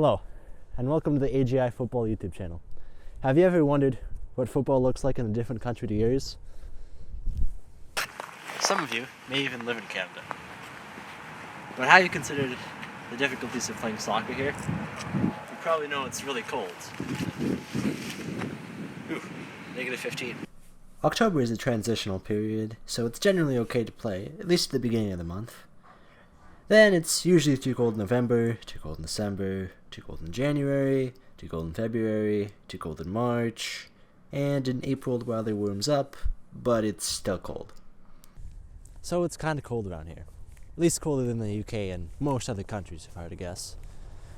Hello, and welcome to the AGI Football YouTube channel. Have you ever wondered what football looks like in a different country to yours? Some of you may even live in Canada. But have you considered the difficulties of playing soccer here? You probably know it's really cold. Ooh, -15. October is a transitional period, so it's generally okay to play, at least at the beginning of the month. Then it's usually too cold in November, too cold in December, too cold in January, too cold in February, too cold in March, and in April the weather warms up, but it's still cold. So it's kind of cold around here. At least colder than the UK and most other countries, if I were to guess.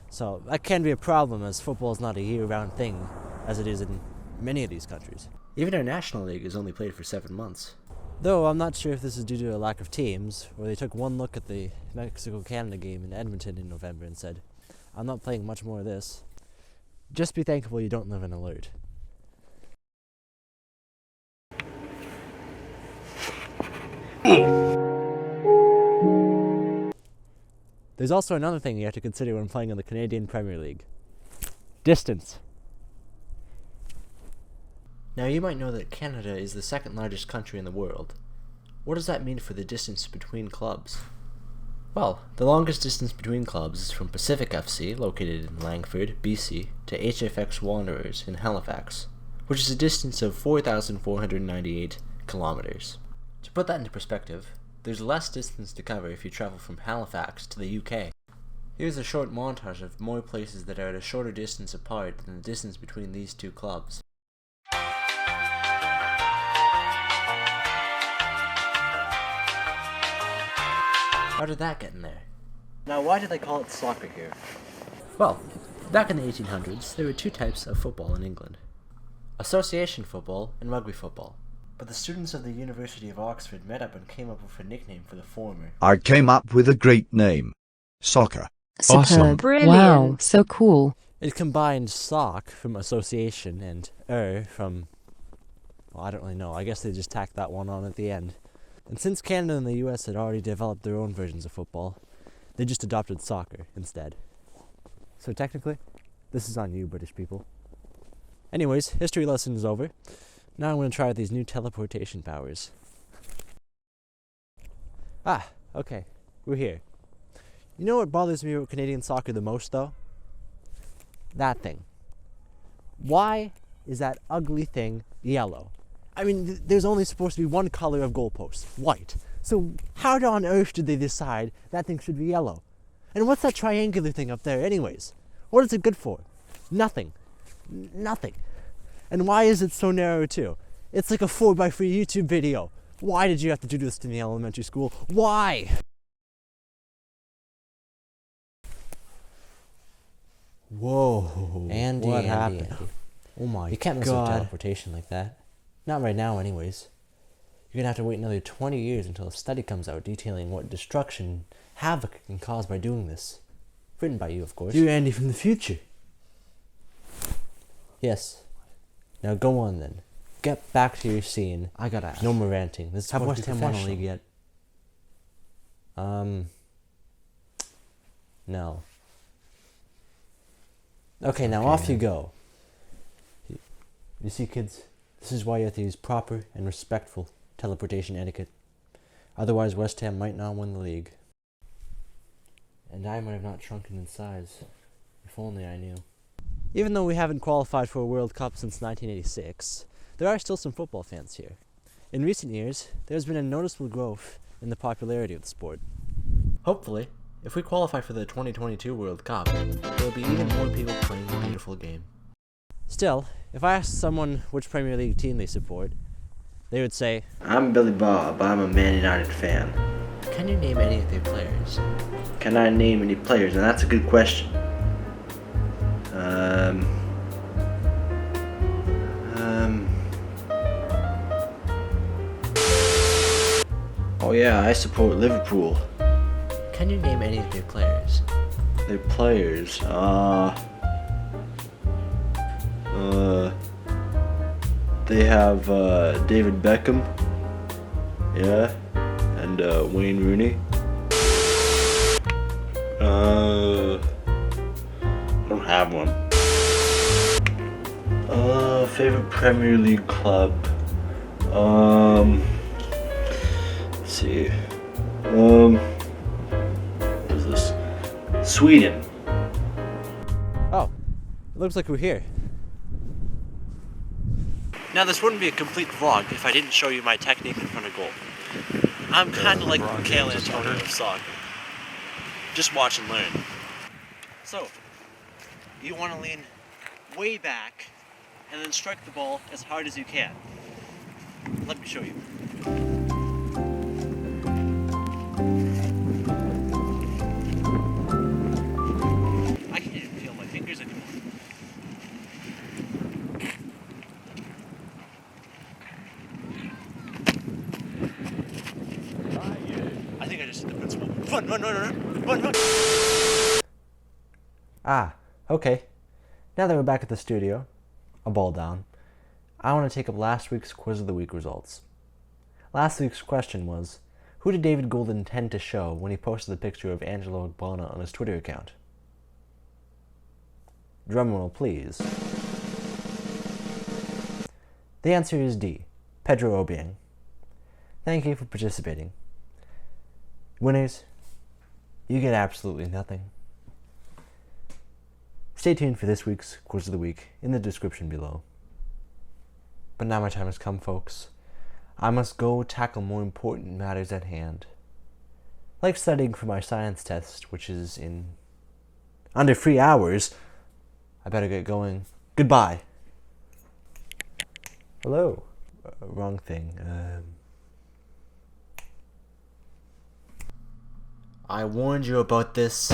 So that can be a problem, as football is not a year-round thing, as it is in many of these countries. Even our National League is only played for 7 months. Though I'm not sure if this is due to a lack of teams, or they took one look at the Mexico-Canada game in Edmonton in November and said, I'm not playing much more of this. Just be thankful you don't live in Alert. There's also another thing you have to consider when playing in the Canadian Premier League. Distance. Now you might know that Canada is the second largest country in the world. What does that mean for the distance between clubs? Well, the longest distance between clubs is from Pacific FC, located in Langford, BC, to HFX Wanderers in Halifax, which is a distance of 4,498 kilometers. To put that into perspective, there's less distance to cover if you travel from Halifax to the UK. Here's a short montage of more places that are at a shorter distance apart than the distance between these two clubs. How did that get in there? Now, why did they call it soccer here? Well, back in the 1800s, there were two types of football in England: association football and rugby football. But the students of the University of Oxford met up and came up with a nickname for the former. I came up with a great name: soccer. Superb. Awesome. Brilliant. Wow, so cool. It combined sock from association and from, well, I don't really know. I guess they just tacked that one on at the end. And since Canada and the US had already developed their own versions of football, they just adopted soccer instead. So technically, this is on you, British people. Anyways, history lesson is over. Now I'm going to try these new teleportation powers. Okay, we're here. You know what bothers me about Canadian soccer the most, though? That thing. Why is that ugly thing yellow? I mean, there's only supposed to be one color of goalpost, white. So how on earth did they decide that thing should be yellow? And what's that triangular thing up there anyways? What is it good for? Nothing. Nothing. And why is it so narrow too? It's like a 4x3 YouTube video. Why did you have to do this to me in elementary school? Why? Whoa. Andy, what Andy, happened? Andy. Oh my god. You can't mess with teleportation like that. Not right now anyways. You're gonna have to wait another 20 years until a study comes out detailing what destruction, havoc it can cause by doing this. Written by you, of course. You're Andy from the future. Yes. Now go on then. Get back to your scene. I gotta ask. No more ranting. This is Have West West Ham Ham won a won a league yet? No. Okay, now off you go. You see, kids, this is why you have to use proper and respectful teleportation etiquette. Otherwise, West Ham might not win the league. And I might have not shrunken in size. If only I knew. Even though we haven't qualified for a World Cup since 1986, there are still some football fans here. In recent years, there's been a noticeable growth in the popularity of the sport. Hopefully, if we qualify for the 2022 World Cup, there will be even more people playing the beautiful game. Still, if I asked someone which Premier League team they support, they would say, I'm Billy Bob. I'm a Man United fan. Can you name any of their players? Can I name any players? And that's a good question. Oh yeah, I support Liverpool. Can you name any of their players? Their players, they have David Beckham, yeah, and Wayne Rooney. I don't Premier League club. Let's see. What is this? Sweden. Oh, it looks like we're here. Now this wouldn't be a complete vlog if I didn't show you my technique in front of goal. I'm kind of like Michael Antonio of soccer. Just watch and learn. So, you want to lean way back and then strike the ball as hard as you can. Let me show you. I can't even feel my fingers anymore. I think I just hit the principal. Run! Ah, okay. Now that we're back at the studio, a ball down, I want to take up last week's Quiz of the Week results. Last week's question was, who did David Gould intend to show when he posted the picture of Angelo Ogbonna on his Twitter account? Drumroll, please. The answer is D, Pedro Obiang. Thank you for participating. Winners, you get absolutely nothing. Stay tuned for this week's Quiz of the Week in the description below. But now my time has come, folks. I must go tackle more important matters at hand. Like studying for my science test, which is in under 3 hours. I better get going. Goodbye. Hello. Wrong thing. I warned you about this.